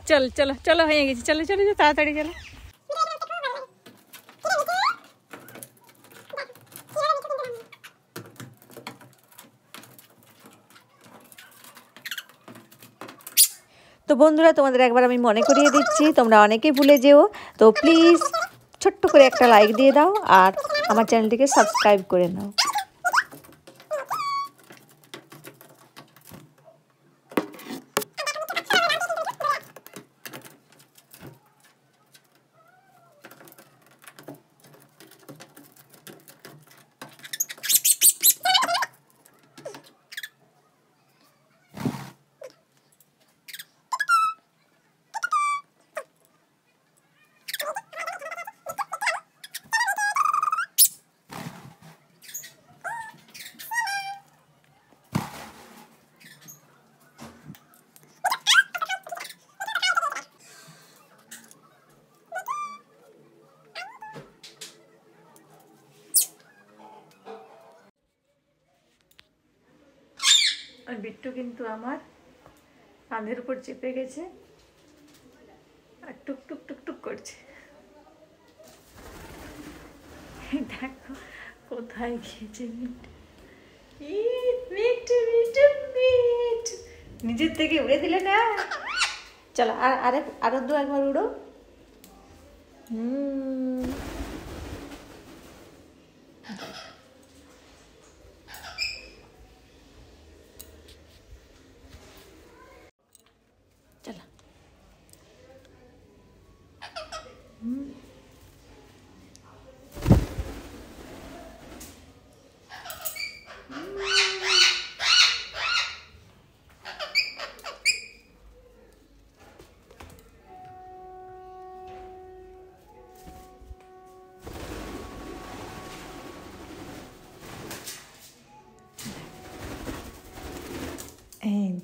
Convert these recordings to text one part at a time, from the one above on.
चल चलो चलो হয়ে গেছে চলো চলো তাড়াতাড়ি চলো। তো বন্ধুরা তোমাদের একবার আমি মনে করিয়ে দিচ্ছি, তোমরা অনেকেই ভুলে যেও, তো প্লিজ ছোট্ট করে একটা লাইক দিয়ে দাও আর আমার চ্যানেলটিকে সাবস্ক্রাইব করে নাও। আর বিট্টু কিন্তু আমার কাঁধের উপর চেপে গেছে আর টুক টুক টুক টুক করছে। দেখো কোথায় গিয়েছে মিট্টু, নিজের থেকে উড়ে দিলে না। চলো আরো দু একবার উড়ো। चला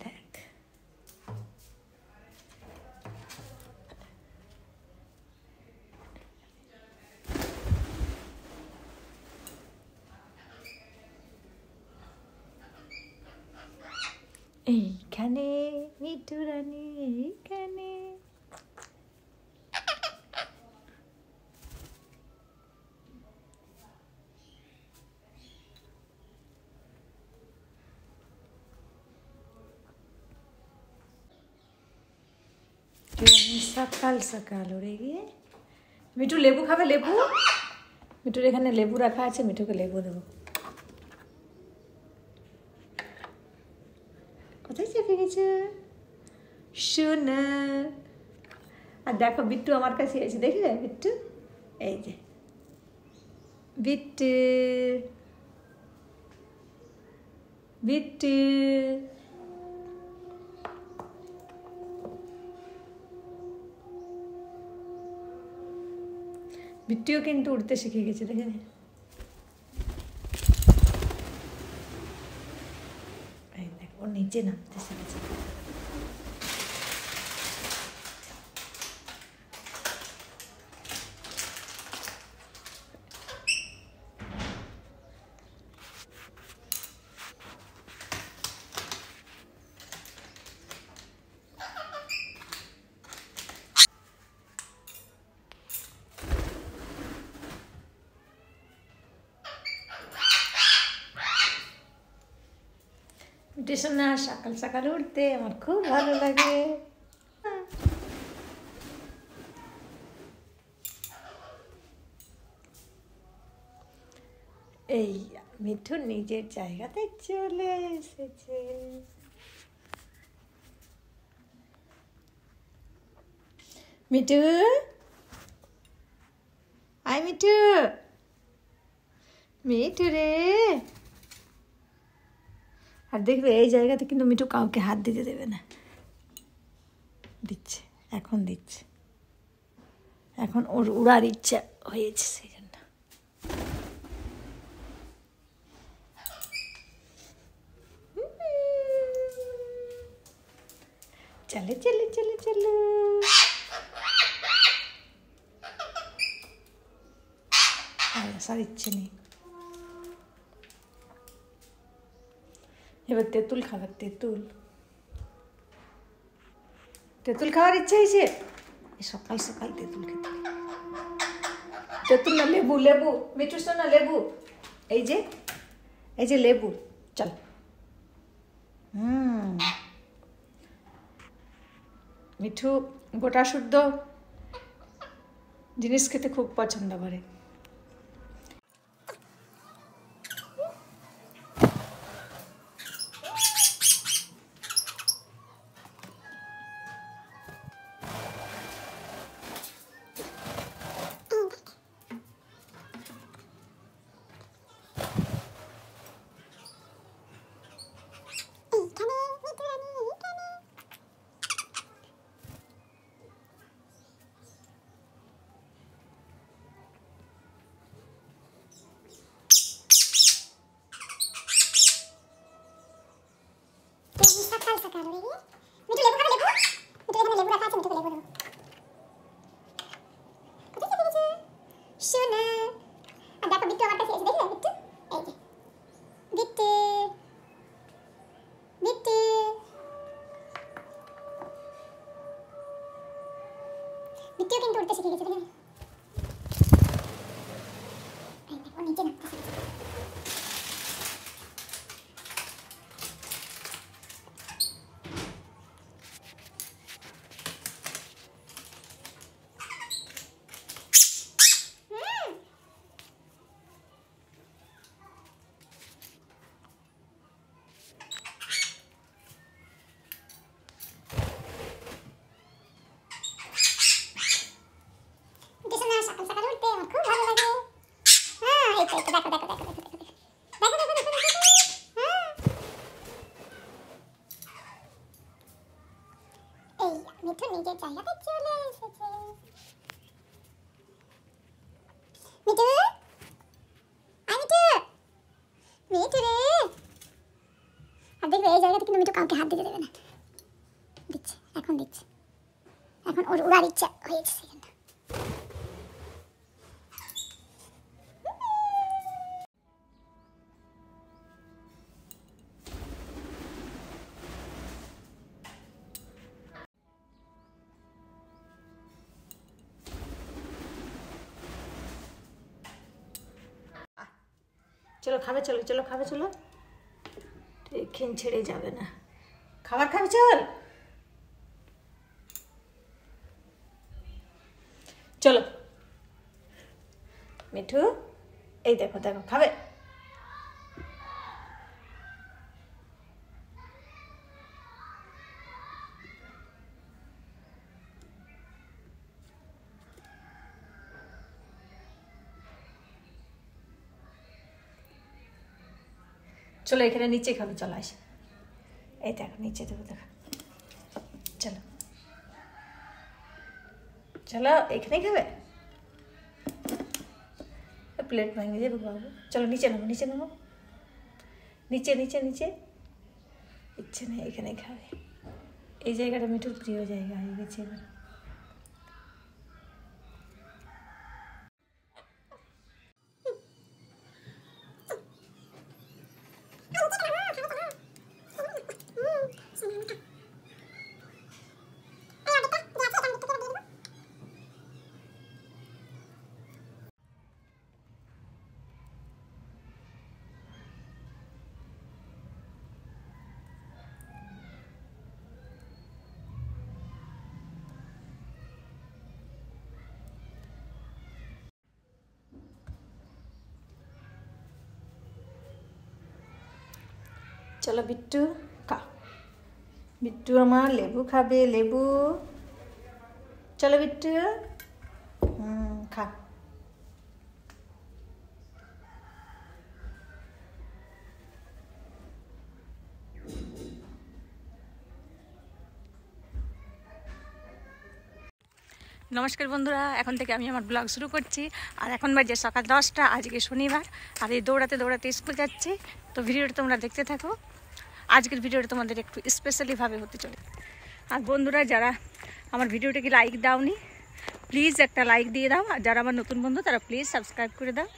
দেখ এইখানে মিঠু রানী, এইখানে সকাল সকাল উড়ে গিয়ে। মিঠু লেবু খাবে? লেবু, মিঠুর এখানে লেবু রাখা আছে, মিঠুকে লেবু দেবো। কোথায় চেপে গেছে সোনা? আর দেখো বিট্টু আমার কাছে আছে, দেখলে বিট্টু? এই যে বিট্টু, বিট্টু বিট্টুও কিন্তু উড়তে শিখে গেছে, দেখে ও নিচে নামতে শিখেছে। না সকাল সকাল উঠতে আমার খুব ভালো লাগে। এই মিঠু নিজের জায়গাতে চলে এসেছে। মিঠু, আয় মিঠু, মিঠু রে। আর দেখবে এই জায়গাতে কিন্তু মিঠু কাউকে হাত দিতে দেবে না। দিচ্ছে, এখন দিচ্ছে, এখন ওর উড়ার ইচ্ছা হয়েছে সেই জন্য। চলে চলে চলে চলে। আসার ইচ্ছে নেই। এবার তেঁতুল খাবার, তেঁতুল। তেঁতুল খাওয়ার ইচ্ছা হয়েছে? সকাল সকাল তেঁতুল খেতে। তেঁতুল না লেবু, লেবু মিঠু না লেবু, এই যে লেবু। চল। মিঠু গোটা শুদ্ধ জিনিস খেতে খুব পছন্দ করে। বিট্টুও কিন্তু উঠতে শিখে গেছে, দেখেন ও নিচে নামতেছে। মিঠু নিজের জায়গাতে চলে এসেছে। মিঠু, মিঠু রে। আর দেখবে এই জায়গাতে কিন্তু মিঠু কাউকে হাত দিতে দেবে না। দিচ্ছে, এখন দিচ্ছে, এখন ওর উড়ার ইচ্ছা হয়েছে সেখানটা। চলো খাবে, চলো চলো খাবে, চলো, এখান ছেড়ে যাবে না। খাবার খাবে, চল চলো। মিঠু এই দেখো দেখো খাবে। চলো এখানে নিচে খাবে, চলো আসে, এই দেখো নিচে দেবো, দেখো চলো চলো এখানেই খাবে। প্লেট ভেঙে যাবে বাবু। চলো নিচে নামো, নিচে নামো, নিচে নিচে নিচে। ইচ্ছে নেই, এখানেই খাবে। এই জায়গাটা মিঠুর প্রিয় জায়গা হয়ে গেছে এবার। চলো বিট্টু খা, বিট্টু আমার লেবু খাবে, লেবু। চলো বিট্টু, খা। নমস্কার বন্ধুরা, এখন থেকে আমি আমার ব্লগ শুরু করছি। আর এখন বাজে সকাল 10টা, আজকে শনিবার। আর এই দৌড়াতে দৌড়াতে স্কুল যাচ্ছি। তো ভিডিওটা তোমরা দেখতে থাকো। আজকের ভিডিওটা তোমাদের একটু স্পেশালিভাবে হতে চলে। আর বন্ধুরা যারা আমার ভিডিওটাকে লাইক দাওনি, প্লিজ একটা লাইক দিয়ে দাও। আর যারা আমার নতুন বন্ধু তারা প্লিজ সাবস্ক্রাইব করে দাও।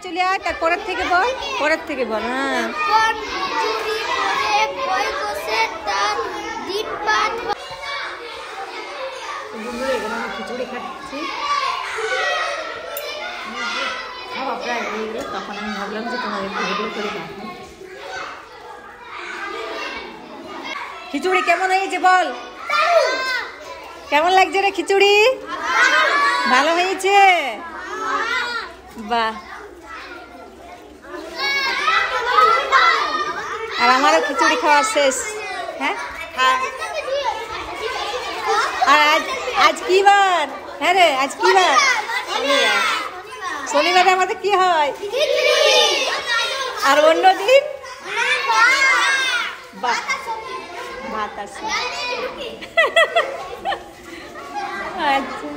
চলে আয়, পরের থেকে বল, পরের থেকে বল। হ্যাঁ খিচুড়ি খাচ্ছি, খাওয়া প্রায় হয়ে গেল, তখন আমি ভাবলাম যে তোমাদের ভিডিও করে দেখাই। খিচুড়ি কেমন হয়েছে বল, কেমন লাগছে রে খিচুড়ি? ভালো হয়েছে, বাহ। আর আমারও খিচুড়ি খাওয়া শেষ। হ্যাঁ আর আজ কি বার? হ্যাঁ রে আজ কি বার? শনিবারে আমাদের কি হয়? আর অন্য দিন ভাত আছে। আচ্ছা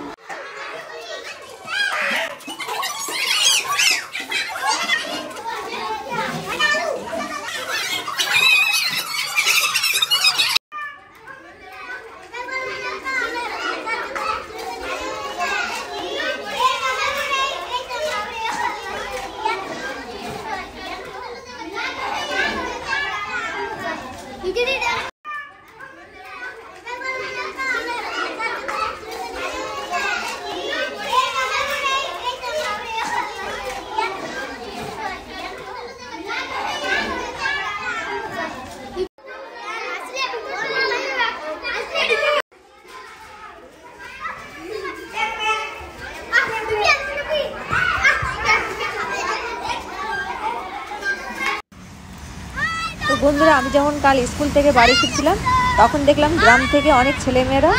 তো বন্ধুরা, আমি যখন কাল স্কুল থেকে বাড়ি ফিরছিলাম তখন দেখলাম গ্রাম থেকে অনেক ছেলেমেয়েরা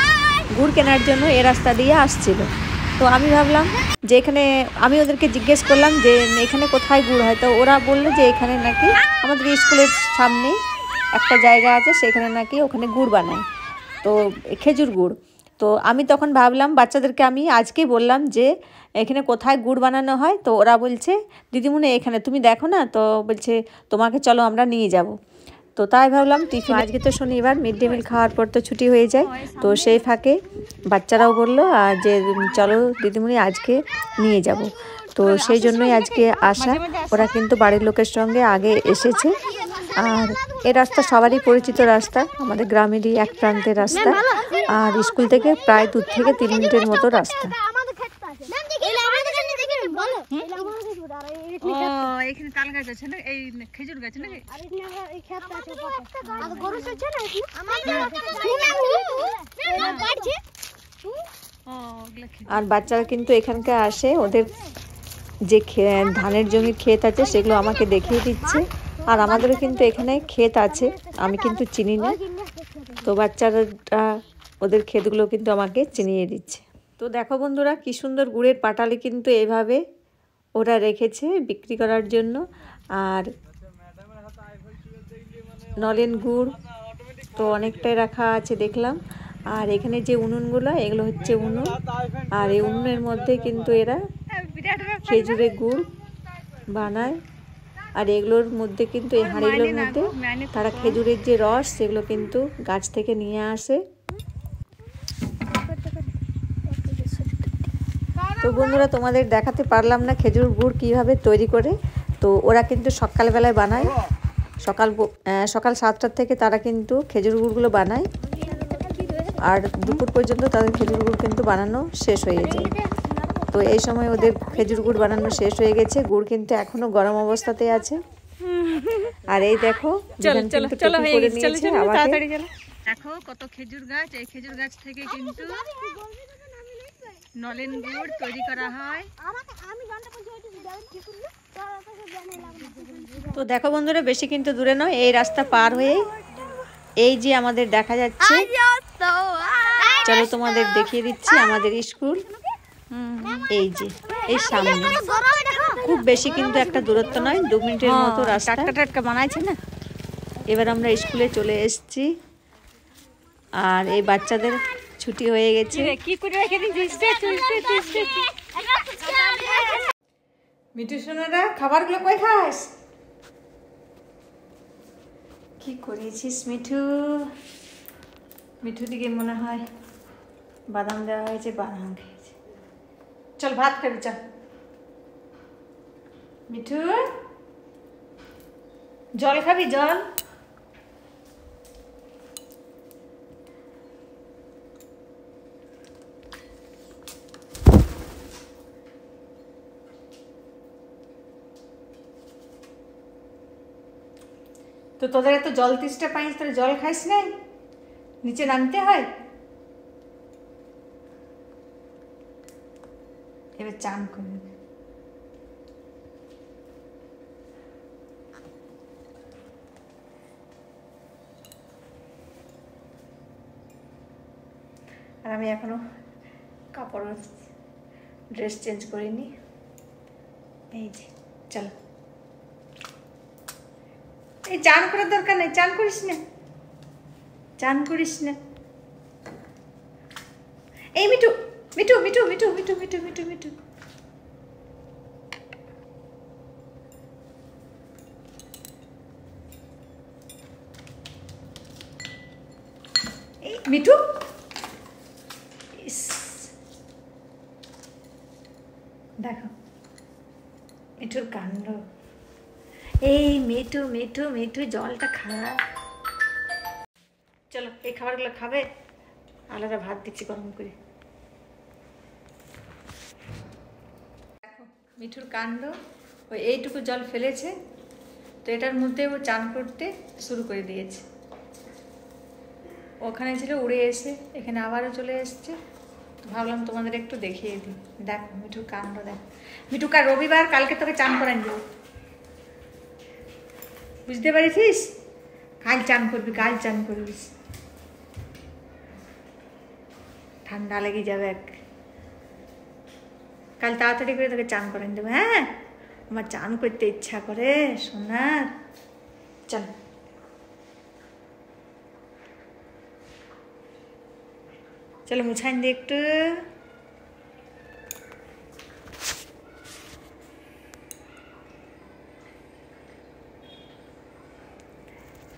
গুড় কেনার জন্য এ রাস্তা দিয়ে আসছিল। তো আমি ভাবলাম যে এখানে, আমি ওদেরকে জিজ্ঞেস করলাম যে এখানে কোথায় গুড় হয়। তো ওরা বললো যে এখানে নাকি আমাদের স্কুলের সামনে একটা জায়গা আছে, সেখানে নাকি ওখানে গুড় বানায়, তো খেজুর গুড়। তো আমি তখন ভাবলাম, বাচ্চাদেরকে আমি আজকেই বললাম যে এখানে কোথায় গুড় বানানো হয়। তো ওরা বলছে দিদিমণি এখানে, তুমি দেখো না। তো বলছে তোমাকে চলো আমরা নিয়ে যাব। তো তাই ভাবলাম টিফিন, আজকে তো শনিবার, মিড ডে মিল খাওয়ার পর তো ছুটি হয়ে যায়। তো সেই ফাঁকে বাচ্চারাও বললো যে চলো দিদিমণি আজকে নিয়ে যাব। তো সেই জন্যই আজকে আসা। ওরা কিন্তু বাড়ির লোকের সঙ্গে আগে এসেছে। আর এই রাস্তা সবারই পরিচিত রাস্তা, আমাদের গ্রামেরই এক প্রান্তের রাস্তা। আর স্কুল থেকে প্রায় 2 থেকে 3 মিনিটের মতো রাস্তা। এখানে তাল গাছ আছে না, এই খেজুর গাছ নাকি? আর বাচ্চারা কিন্তু এখানকার আসে, ওদের যে ধানের জমির ক্ষেত আছে সেগুলো আমাকে দেখিয়ে দিচ্ছে। আর আমাদেরও কিন্তু এখানে ক্ষেত আছে, আমি কিন্তু চিনি না। তো বাচ্চারা ওদের ক্ষেতগুলো কিন্তু আমাকে চিনিয়ে দিচ্ছে। তো দেখো বন্ধুরা, কি সুন্দর গুড়ের পাটালি কিন্তু এইভাবে ওরা রেখেছে বিক্রি করার জন্য। আর নলেন গুড় তো অনেকটাই রাখা আছে দেখলাম। আর এখানে যে উনুনগুলো, এগুলো হচ্ছে উনুন। আর এই উনুনের মধ্যে কিন্তু এরা খেজুরের গুড় বানায়। আর এগুলোর মধ্যে কিন্তু, এই হাঁড়িগুলোর মধ্যে তারা খেজুরের যে রস সেগুলো কিন্তু গাছ থেকে নিয়ে আসে। তো বন্ধুরা, তোমাদের দেখাতে পারলাম না খেজুর গুড় কীভাবে তৈরি করে। তো ওরা কিন্তু সকালবেলায় বানায়, সকাল 7টার থেকে তারা কিন্তু খেজুর গুড়গুলো বানায়। আর দুপুর পর্যন্ত তাদের খেজুর গুড় কিন্তু বানানো শেষ হয়ে যায়। তো এই সময় ওদের খেজুর গুড় বানানো শেষ হয়ে গেছে। গুড় কিন্তু এখনো গরম অবস্থাতে আছে। আর এই দেখো, দেখো কত খেজুর গাছ। এই খেজুর গাছ থেকে কিন্তু নলেন গুড় তৈরি করা হয়। তো দেখো বন্ধুরা, বেশি কিন্তু দূরে নয়, এই রাস্তা পার হয়ে এই যে আমাদের দেখা যাচ্ছে। চলো তোমাদের দেখিয়ে দিচ্ছি আমাদের স্কুল। এই যে এই সামনে, খুব বেশি কিন্তু একটা দূরত্ব নয়, 2 মিনিটের মতো রাস্তা। টাটকা বানাইছে না। এবার আমরা স্কুলে চলে এসেছি। আর এই বাচ্চাদের ছুটি হয়ে গেছে। মিঠু সোনারা, খাবারগুলো কই খাস? কি করেছিস মিঠু? মিঠু দিকে মনে হয় বাদাম দেওয়া হয়েছে, বাদাম খেয়েছে। চল ভাত খাবি, চল মিঠু জল খাবি? জল তো তোদের এত জল তেষ্টা পাইস, তোরা জল খাইস নাই? নিচে নামতে হয়। এবার চান করবি। আর আমি এখনো কাপড় ড্রেস চেঞ্জ করিনি। এই যে চলো, এই চান করার দরকার নেই, চান করিস না, চান করিস না। এই মিঠু মিঠু মিঠু মিঠু মিঠু মিঠু মিঠু মিঠু এই মিঠু, দেখো মিঠুর কাণ্ড। এই মিঠু মিঠু মিঠু জলটা খা। চলো এই খাবারগুলো খাবে, আলাদা ভাত দিচ্ছি গরম করে। দেখো মিঠুর কাণ্ড, ওই এইটুকু জল ফেলেছে, তো এটার মধ্যে ও চান করতে শুরু করে দিয়েছে। ওখানে ছিল, উড়ে এসে এখানে আবারও চলে এসছে। তো ভাবলাম তোমাদের একটু দেখিয়ে দিই। দেখো মিঠুর কাণ্ড, দেখো মিঠু, কাল রবিবার, কালকে তোকে চান করান দেবো, বুঝতে পারিস? কাল চান করবি, কাল চান করবিস, ঠান্ডা লেগে যাবে। কাল তাড়াতাড়ি করে তোকে চান করান দেবো। হ্যাঁ, আমার চান করতে ইচ্ছা করে সোনার। চল চলো মুছাইন দি একটু।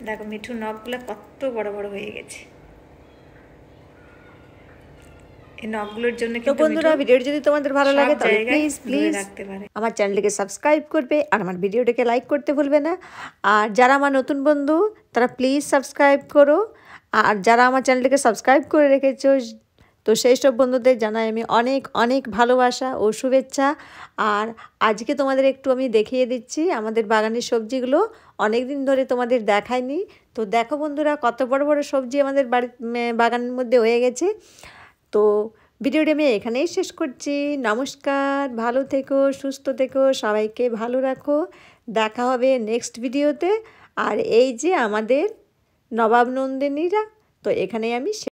দেখো মিঠুর নখগুলো কত বড় বড় হয়ে গেছে। এই নখগুলোর জন্য তো বন্ধুরা, ভিডিওটি যদি তোমাদের ভালো লাগে তাহলে প্লিজ রাখতে পারে, আমার চ্যানেলটিকে সাবস্ক্রাইব করবে আর আমার ভিডিওটাকে লাইক করতে ভুলবে না। আর যারা আমার নতুন বন্ধু তারা প্লিজ সাবস্ক্রাইব করো। আর যারা আমার চ্যানেলটিকে সাবস্ক্রাইব করে রেখেছো, তো সেই সব বন্ধুদের জানাই আমি অনেক অনেক ভালোবাসা ও শুভেচ্ছা। আর আজকে তোমাদের একটু আমি দেখিয়ে দিচ্ছি আমাদের বাগানের সবজিগুলো, অনেক দিন ধরে তোমাদের দেখাইনি। তো দেখো বন্ধুরা, কত বড় বড় সবজি আমাদের বাড়ির বাগানের মধ্যে হয়ে গেছে। তো ভিডিওটি আমি এখানেই শেষ করছি। নমস্কার, ভালো থেকো, সুস্থ থেকো, সবাইকে ভালো রাখো। দেখা হবে নেক্সট ভিডিওতে। আর এই যে আমাদের নবাব নন্দিনীরা, তো এখানেই আমি